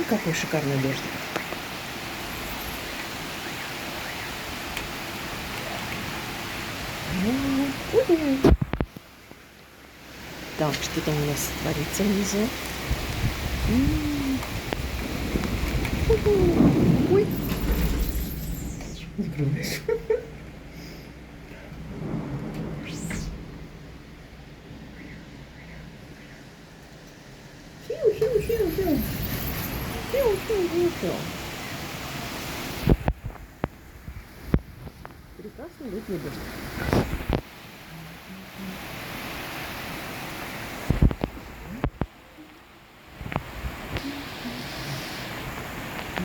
Какой шикарный дождик. Так, что там у нас творится внизу? Ой. Закрываешь. Фиу. Фиу. Прекрасный летний дождь.